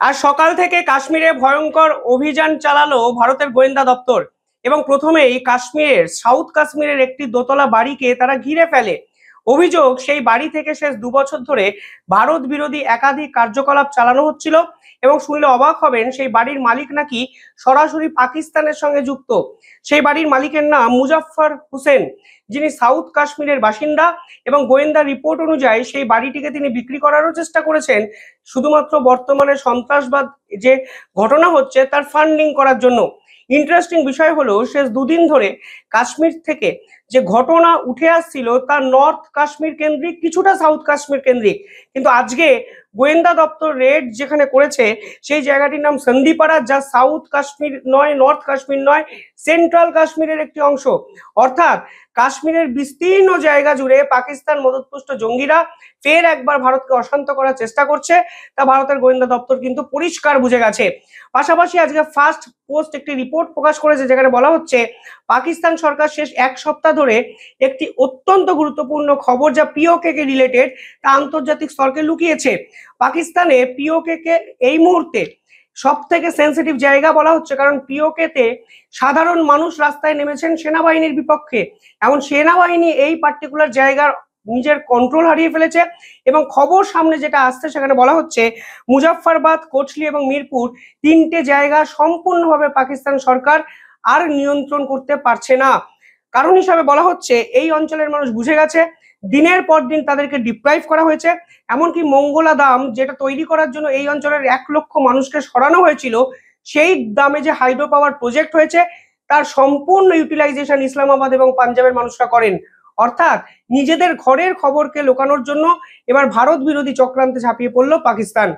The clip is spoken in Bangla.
আর সকাল থেকে কাশ্মীরে ভয়ঙ্কর অভিযান চালালো ভারতের গোয়েন্দা দপ্তর এবং প্রথমেই কাশ্মীরের সাউথ কাশ্মীরের একটি দোতলা বাড়িকে তারা ঘিরে ফেলে। অভিযোগ, সেই বাড়ি থেকে শেষ 2 বছর ধরে ভারত বিরোধী একাধিক কার্যকলাপ চালানো হচ্ছিল এবং শুনলে অবাক হবেন, সেই বাড়ির মালিক নাকি সরাসরি পাকিস্তানের সঙ্গে যুক্ত। সেই বাড়ির মালিকের নাম মুজাফফর হোসেন, যিনি সাউথ কাশ্মীরের বাসিন্দা এবং গোয়েন্দা রিপোর্ট অনুযায়ী সেই বাড়িটিকে তিনি বিক্রি করারও চেষ্টা করেছেন শুধুমাত্র বর্তমানে সন্ত্রাসবাদ যে ঘটনা হচ্ছে তার ফান্ডিং করার জন্য। ইন্টারেস্টিং বিষয় হলো, শেষ 2 দিন ধরে কাশ্মীর থেকে যে ঘটনা উঠে আসছিল তা নর্থ কাশ্মীর কেন্দ্রিক, কিছুটা সাউথ কাশ্মীর কেন্দ্রিক, কিন্তু আজকে গোয়েন্দা দপ্তর রেড যেখানে করেছে সেই জায়গাটির নাম সন্দিপাড়া, যা সাউথ কাশ্মীর নয়, নর্থ কাশ্মীর নয়, সেন্ট্রাল কাশ্মীরের একটি অংশ। অর্থাৎ কাশ্মীরের বিস্তীর্ণ জায়গা জুড়ে পাকিস্তান মদতপুষ্ট জঙ্গিরা ফের একবার ভারতকে অশান্ত করার চেষ্টা করছে, তা ভারতের গোয়েন্দা দপ্তর কিন্তু পরিষ্কার বুঝে গেছে। পাশাপাশি আজকে ফার্স্ট পোস্ট একটি রিপোর্ট প্রকাশ করেছে, যেখানে বলা হচ্ছে পাকিস্তান সরকার শেষ 1 সপ্তাহ ধরে একটি অত্যন্ত গুরুত্বপূর্ণ খবর, যা পিওকে কে রিলেটেড, তা আন্তর্জাতিক স্তরকে লুকিয়েছে। পাকিস্তানে পিওকে কে এই মুহূর্তে সব থেকে সেন্সিটিভ জায়গা বলা হচ্ছে, কারণ পিওকে তে সাধারণ মানুষ রাস্তায় নেমেছেন সেনাবাহিনীর বিপক্ষে। এমন সেনাবাহিনী এই পার্টিকুলার জায়গার নিজের কন্ট্রোল হারিয়ে ফেলেছে এবং খবর সামনে যেটা আসছে সেখানে বলা হচ্ছে মুজাফফরাবাদ, কোচলি এবং মিরপুর 3টে জায়গা সম্পূর্ণভাবে পাকিস্তান সরকার আর নিয়ন্ত্রণ করতে পারছে না। কারণ হিসাবে বলা হচ্ছে এই অঞ্চলের মানুষ বুঝে গেছে, দিনের পর দিন তাদেরকে ডিপ্রাইভ করা হয়েছে। এমনকি মঙ্গলা দাম, যেটা তৈরি করার জন্য এই অঞ্চলের 1 লক্ষ মানুষকে সরানো হয়েছিল, সেই দামে যে হাইড্রো পাওয়ার প্রজেক্ট হয়েছে তার সম্পূর্ণ ইউটিলাইজেশন ইসলামাবাদ এবং পাঞ্জাবের মানুষরা করেন। অর্থাৎ নিজেদের ঘরের খবরকে লুকানোর জন্য এবার ভারত বিরোধী চক্রান্তে ঝাঁপিয়ে পড়ল পাকিস্তান।